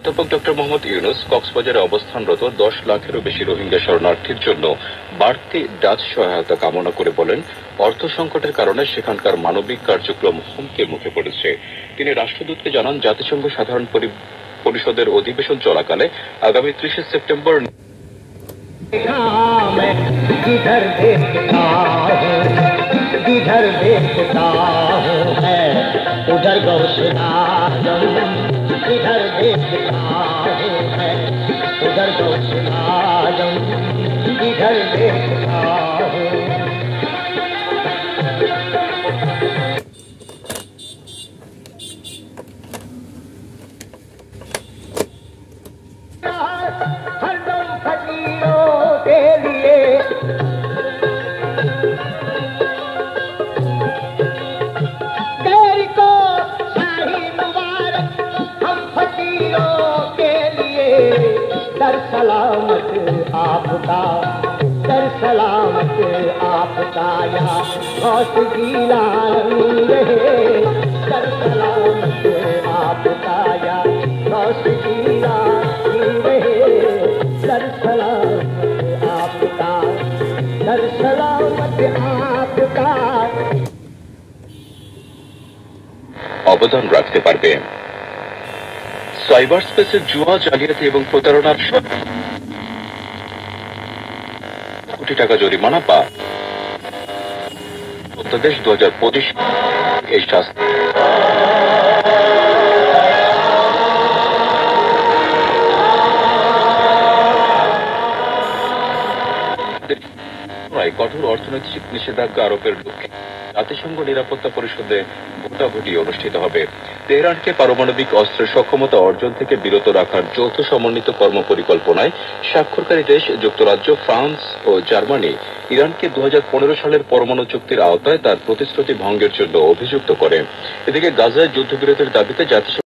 অধ্যাপক ডক্টর মোহাম্মদ ইউনুস কক্সবাজারে অবস্থানরত 10 লাখেরও বেশি রোহিঙ্গা শরণার্থীর জন্য বাড়তি ডাচ সহায়তা কামনা করে বলেন, অর্থ সংকটের কারণে সেখানকার মানবিক কার্যক্রম হুমকির মুখে পড়েছে। তিনি রাষ্ট্রদূতকে জানান, জাতিসংঘ সাধারণ পরিষদের অধিবেশন চলাকালে আগামী 30 সেপ্টেম্বর जिधर देखता हूँ है उधर गौशला जिधर देखता हूँ है उधर गौशला जिधर देखता हूँ। हरदम फकीरों के लिए दर सलामत आपका, दर सलामत आपका या गौस गीलानी रहे। दर सलामत आपका या गौस गीलानी रहे। दर सलामत आपका, दर सलामत आपका অবদান রাখতে পারবে। সাইবার স্পেসে জুয়া, জালিয়াতি এবং প্রতারণার কোটি টাকা জরিমানা বা অধ্যাদেশ 2025 এই শাস্তি কঠোর অর্থনৈতিক নিষেধাজ্ঞা আরোপের লক্ষ্যে জাতিসংঘ নিরাপত্তা পরিষদে ভোটাভুটি অনুষ্ঠিত হবে। তেহরানকে পারমাণবিক অস্ত্রের সক্ষমতা অর্জন থেকে বিরত রাখার যৌথ সমন্বিত কর্মপরিকল্পনায় স্বাক্ষরকারী দেশ যুক্তরাজ্য, ফ্রান্স ও জার্মানি ইরানকে 2015 সালের পরমাণু চুক্তির আওতায় তার প্রতিশ্রুতি ভঙ্গের জন্য অভিযুক্ত করে। এদিকে গাজায় যুদ্ধবিরতির দাবিতে জাতিসংঘ